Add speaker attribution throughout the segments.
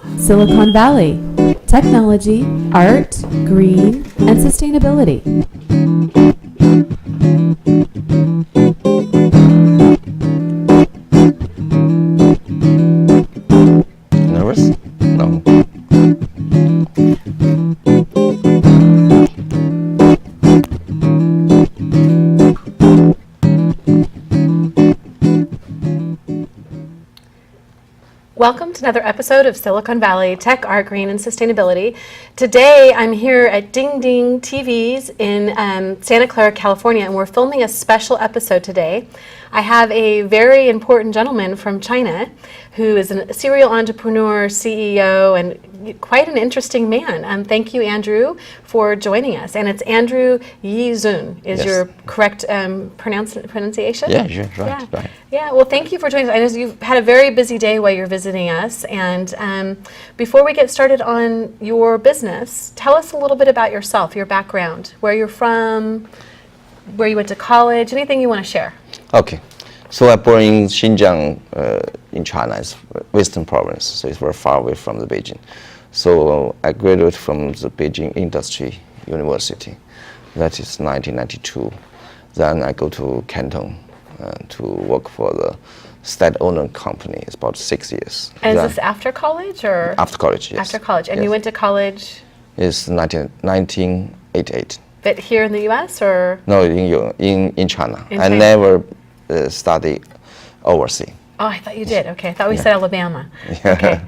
Speaker 1: Silicon Valley, technology, art, green, and sustainability.
Speaker 2: Nervous? No.
Speaker 3: Welcome to another episode of Silicon Valley Tech, Art, Green, and Sustainability. Today I'm here at DingDing TV's in Santa Clara, California, and we're filming a special episode today. I have a very important gentleman from China who is a serial entrepreneur, CEO, and quite an interesting man. Thank you, Andrew, for joining us. And it's Andrew Zong, is
Speaker 2: Yes.
Speaker 3: your correct pronunciation?
Speaker 2: Yeah, sure, right, right.
Speaker 3: Yeah, well, thank you for joining us. I know you've had a very busy day while you're visiting us. And before we get started on your business, tell us a little bit about yourself, your background, where you're from, where you went to college, anything you want to share.
Speaker 2: Okay. So I born in Xinjiang in China, it's Western province, so it's very far away from the Beijing. So I graduated from the Beijing Industry University. That is 1992. Then I go to Canton to work for the state-owned company. It's about 6 years.
Speaker 3: And
Speaker 2: Then
Speaker 3: is this after college or?
Speaker 2: after college, yes.
Speaker 3: After college. And
Speaker 2: Yes.
Speaker 3: you went to college,
Speaker 2: It's 1988.
Speaker 3: but here in the U.S. or?
Speaker 2: No, in China.
Speaker 3: In
Speaker 2: I
Speaker 3: China.
Speaker 2: never studied overseas.
Speaker 3: Oh, I thought you did. Okay, I thought we said Alabama.
Speaker 2: Yeah.
Speaker 3: Okay,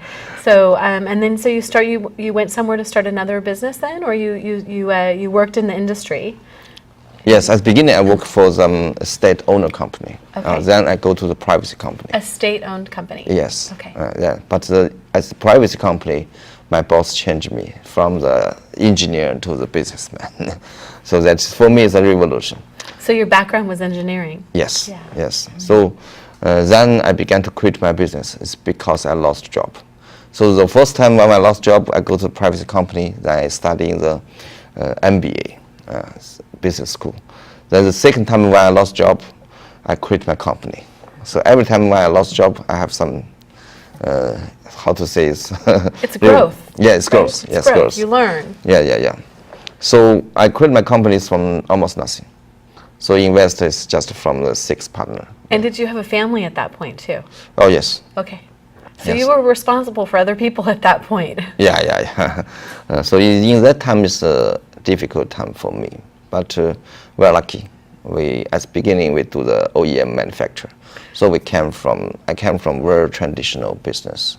Speaker 3: so and then so you went somewhere to start another business then, or you worked in the industry?
Speaker 2: Yes, at the beginning I worked for some state-owned company.
Speaker 3: Okay.
Speaker 2: Then I go to the privacy company.
Speaker 3: A state-owned company.
Speaker 2: Yes.
Speaker 3: Okay.
Speaker 2: Yeah. But as the privacy company, my boss changed me from the engineer to the businessman. So that's, for me, it's a revolution.
Speaker 3: So your background was engineering.
Speaker 2: Yes.
Speaker 3: Yeah.
Speaker 2: Yes. So then I began to quit my business. It's because I lost job. So the first time when I lost job, I go to the privacy company. Then I study in the MBA, business school. Then the second time when I lost job, I quit my company. So every time when I lost job, I have some, how to say it?
Speaker 3: It's growth.
Speaker 2: Yeah, it's growth.
Speaker 3: Right?
Speaker 2: Yes,
Speaker 3: It's
Speaker 2: growth.
Speaker 3: You learn.
Speaker 2: Yeah. So I quit my companies from almost nothing. So investors just from the 6 partner.
Speaker 3: And did you have a family at that point too?
Speaker 2: Oh yes.
Speaker 3: Okay. So
Speaker 2: Yes.
Speaker 3: you were responsible for other people at that point.
Speaker 2: Yeah. So in that time is a difficult time for me, but we're lucky. At the beginning we do the OEM manufacturer. So I came from very traditional business.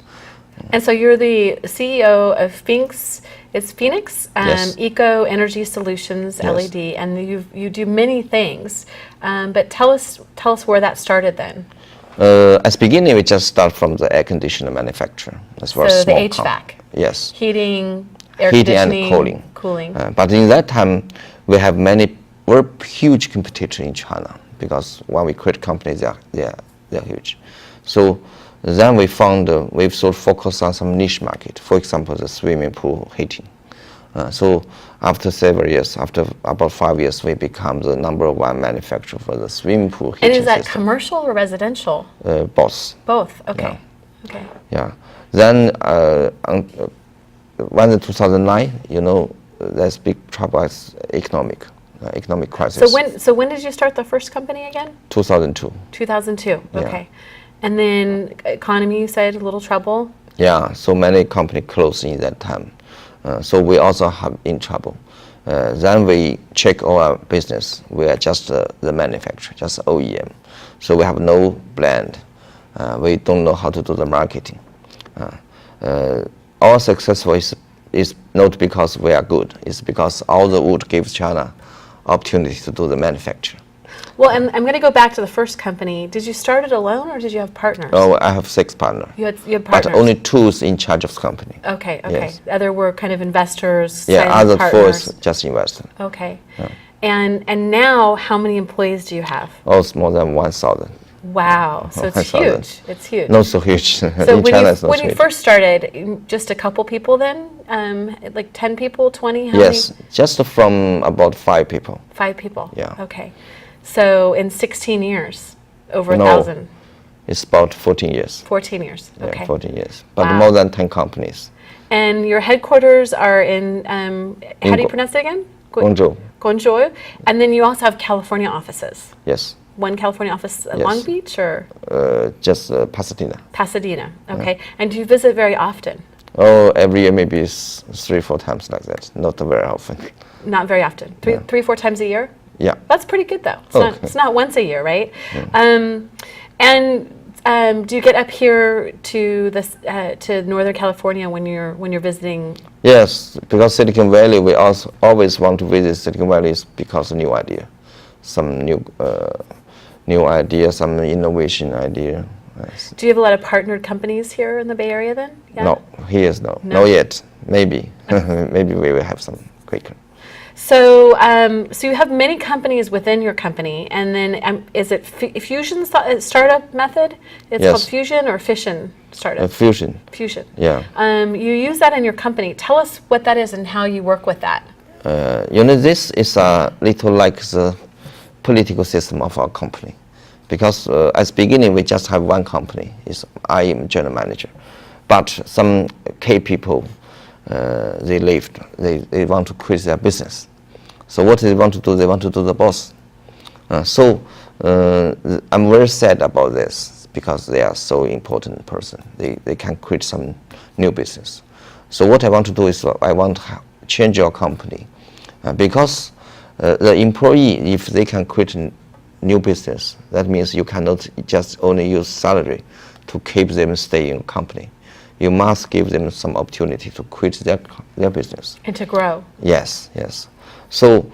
Speaker 3: And so you're the CEO of Phnix. It's Phnix
Speaker 2: Yes.
Speaker 3: Eco Energy Solutions
Speaker 2: Yes.
Speaker 3: LED, and you do many things. But tell us where that started then.
Speaker 2: At the beginning we just start from the air conditioner manufacturer. That's very
Speaker 3: So the
Speaker 2: small
Speaker 3: HVAC.
Speaker 2: Yes.
Speaker 3: Heating, air
Speaker 2: Heating and
Speaker 3: conditioning,
Speaker 2: cooling.
Speaker 3: cooling.
Speaker 2: But in that time, we have many very huge competitor in China because when we create companies, they're huge. So then we found we've sort of focused on some niche market. For example, the swimming pool heating. So after several years, after about 5 years, we become the #1 manufacturer for the swimming pool heating
Speaker 3: And is that
Speaker 2: system.
Speaker 3: commercial or residential?
Speaker 2: Both.
Speaker 3: Both. Okay.
Speaker 2: Yeah.
Speaker 3: Okay.
Speaker 2: Yeah. Then when in 2009, there's big trouble as economic crisis.
Speaker 3: So when did you start the first company again?
Speaker 2: 2002.
Speaker 3: 2002.
Speaker 2: Yeah.
Speaker 3: Okay. And then economy, you said, a little trouble.
Speaker 2: Yeah. So many companies closed in that time. So we also have in trouble. Then we check our business. We are just the manufacturer, just OEM. So we have no brand. We don't know how to do the marketing. Our success is not because we are good. It's because all the wood gives China opportunity to do the manufacture.
Speaker 3: Well, and I'm going to go back to the first company. Did you start it alone or did you have partners?
Speaker 2: Oh, I have 6 partners.
Speaker 3: You had partners.
Speaker 2: But only 2 is in charge of the company.
Speaker 3: Okay.
Speaker 2: Yes.
Speaker 3: The other were kind of investors.
Speaker 2: Yeah,
Speaker 3: silent
Speaker 2: other 4
Speaker 3: partners.
Speaker 2: is just investor.
Speaker 3: Okay.
Speaker 2: Yeah.
Speaker 3: And now, how many employees do you have?
Speaker 2: Oh, it's more than 1,000.
Speaker 3: Wow. So it's
Speaker 2: 1,000.
Speaker 3: huge. It's huge.
Speaker 2: Not so huge.
Speaker 3: So
Speaker 2: in China, it's not
Speaker 3: when
Speaker 2: so
Speaker 3: you
Speaker 2: huge.
Speaker 3: first started, just a couple people then? Like 10 people, 20? How
Speaker 2: Yes,
Speaker 3: many?
Speaker 2: just from about 5 people.
Speaker 3: 5 people?
Speaker 2: Yeah.
Speaker 3: Okay. So in 16 years, over
Speaker 2: No.
Speaker 3: 1,000?
Speaker 2: It's about 14 years.
Speaker 3: 14 years. Okay.
Speaker 2: Yeah, 14 years. But
Speaker 3: Wow.
Speaker 2: more than 10 companies.
Speaker 3: And your headquarters are in, how do you pronounce it again?
Speaker 2: Guangzhou.
Speaker 3: Guangzhou. And then you also have California offices.
Speaker 2: Yes.
Speaker 3: One California office at
Speaker 2: Yes.
Speaker 3: Long Beach or
Speaker 2: Just Pasadena.
Speaker 3: Pasadena. Okay. And do you visit very often?
Speaker 2: Oh, every year maybe it's 3-4 times like that. Not very often.
Speaker 3: Not very often. Three, 4 times a year?
Speaker 2: Yeah.
Speaker 3: That's pretty good though. It's not once a year, right? Do you get up here to this to Northern California when you're visiting?
Speaker 2: Yes, because Silicon Valley, we also always want to visit Silicon Valley because of new idea, some new idea, some innovation idea. Yes.
Speaker 3: Do you have a lot of partnered companies here in the Bay Area then? Yeah?
Speaker 2: No, here is no,
Speaker 3: No?
Speaker 2: not yet. Maybe, maybe we will have some quicker.
Speaker 3: So, so you have many companies within your company, and then is it fusion startup method? It's
Speaker 2: Yes.
Speaker 3: called fusion or fission startup?
Speaker 2: Fusion.
Speaker 3: Fusion.
Speaker 2: Yeah.
Speaker 3: You use that in your company. Tell us what that is and how you work with that.
Speaker 2: This is a little like the political system of our company, because at the beginning we just have one company. I am general manager, but some key people they left. They want to quit their business. So what they want to do? They want to do the boss. I'm very sad about this because they are so important person. They can quit some new business. So what I want to do is I want to change your company because the employee, if they can quit new business, that means you cannot just only use salary to keep them stay in the company. You must give them some opportunity to quit their business.
Speaker 3: And to grow.
Speaker 2: Yes, yes. So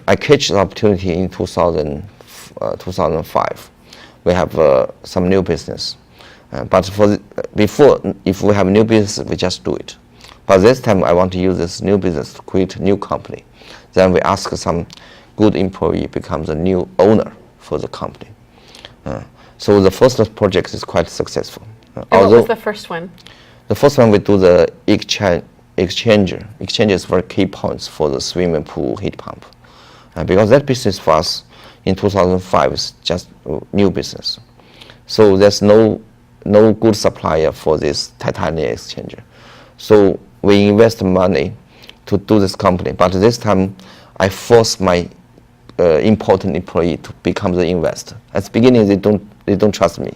Speaker 2: I catch the opportunity in 2005. We have some new business. But before, if we have new business, we just do it. But this time I want to use this new business to create a new company. Then we ask some good employee become the new owner for the company. So the first project is quite successful.
Speaker 3: And what was the first one?
Speaker 2: The first one we do the exchanger. Exchanges were key points for the swimming pool heat pump. Because that business for us in 2005 is just new business. So there's no good supplier for this titanium exchanger. So we invest money to do this company. But this time I force my important employee to become the investor. At the beginning they don't trust me.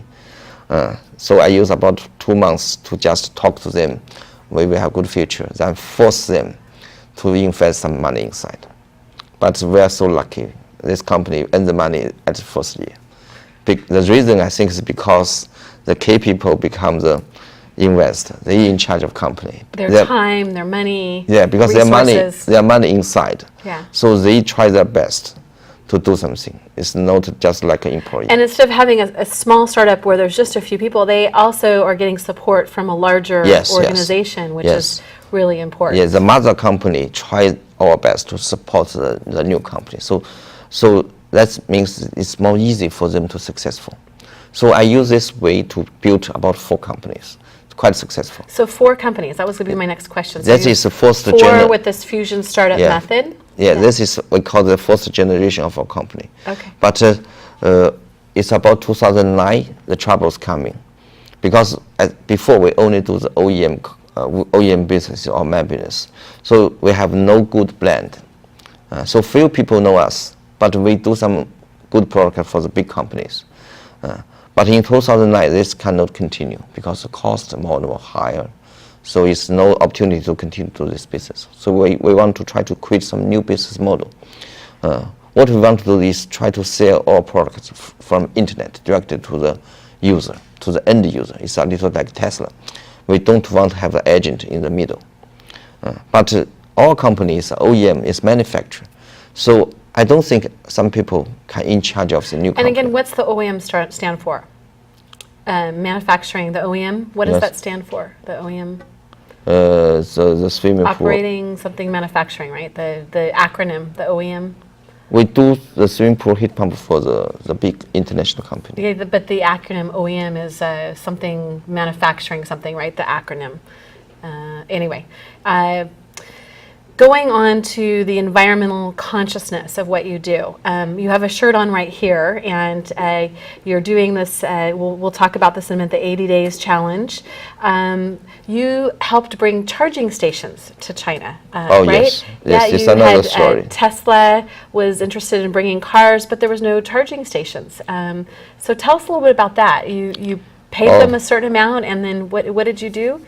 Speaker 2: So I use about 2 months to just talk to them. We will have good future. Then force them to invest some money inside. But we are so lucky. This company earned the money at the first year. The reason I think is because the key people become the investor. They in charge of company.
Speaker 3: Their time, their money.
Speaker 2: Yeah, because
Speaker 3: resources.
Speaker 2: their money inside.
Speaker 3: Yeah.
Speaker 2: So they try their best to do something. It's not just like an employee.
Speaker 3: And instead of having a small startup where there's just a few people, they also are getting support from a larger organization, which is really important.
Speaker 2: Yeah, the mother company tried our best to support the new company. So that means it's more easy for them to successful. So I use this way to build about 4 companies. It's quite successful.
Speaker 3: So 4 companies. That was going to be my next question.
Speaker 2: That is the first
Speaker 3: 4 with this fusion startup method.
Speaker 2: Yeah, this is we call the first generation of our company.
Speaker 3: Okay.
Speaker 2: But it's about 2009 the troubles coming, because before we only do the OEM business or man business, so we have no good brand. So few people know us, but we do some good product for the big companies. But in 2009 this cannot continue because the cost more and more higher. So it's no opportunity to continue to do this business. So we want to try to create some new business model. What we want to do is try to sell our products from internet directly to the user, to the end user. It's a little like Tesla. We don't want to have an agent in the middle. But our company is OEM, is manufacturer. So I don't think some people can in charge of the new company.
Speaker 3: And again, what's the OEM stand for? Manufacturing, the OEM. What does that stand for? The OEM.
Speaker 2: The swimming pool.
Speaker 3: Operating something manufacturing, right? The acronym, the OEM.
Speaker 2: We do the swimming pool heat pump for the big international company.
Speaker 3: Yeah, but the acronym OEM is something manufacturing something, right? The acronym. Anyway, going on to the environmental consciousness of what you do. You have a shirt on right here, and you're doing this, we'll talk about this in a minute, the 80 Days Challenge. You helped bring charging stations to China,
Speaker 2: Oh,
Speaker 3: right?
Speaker 2: yes. Yes, it's another story.
Speaker 3: Tesla was interested in bringing cars, but there was no charging stations. So tell us a little bit about that. You paid them a certain amount, and then what did you do?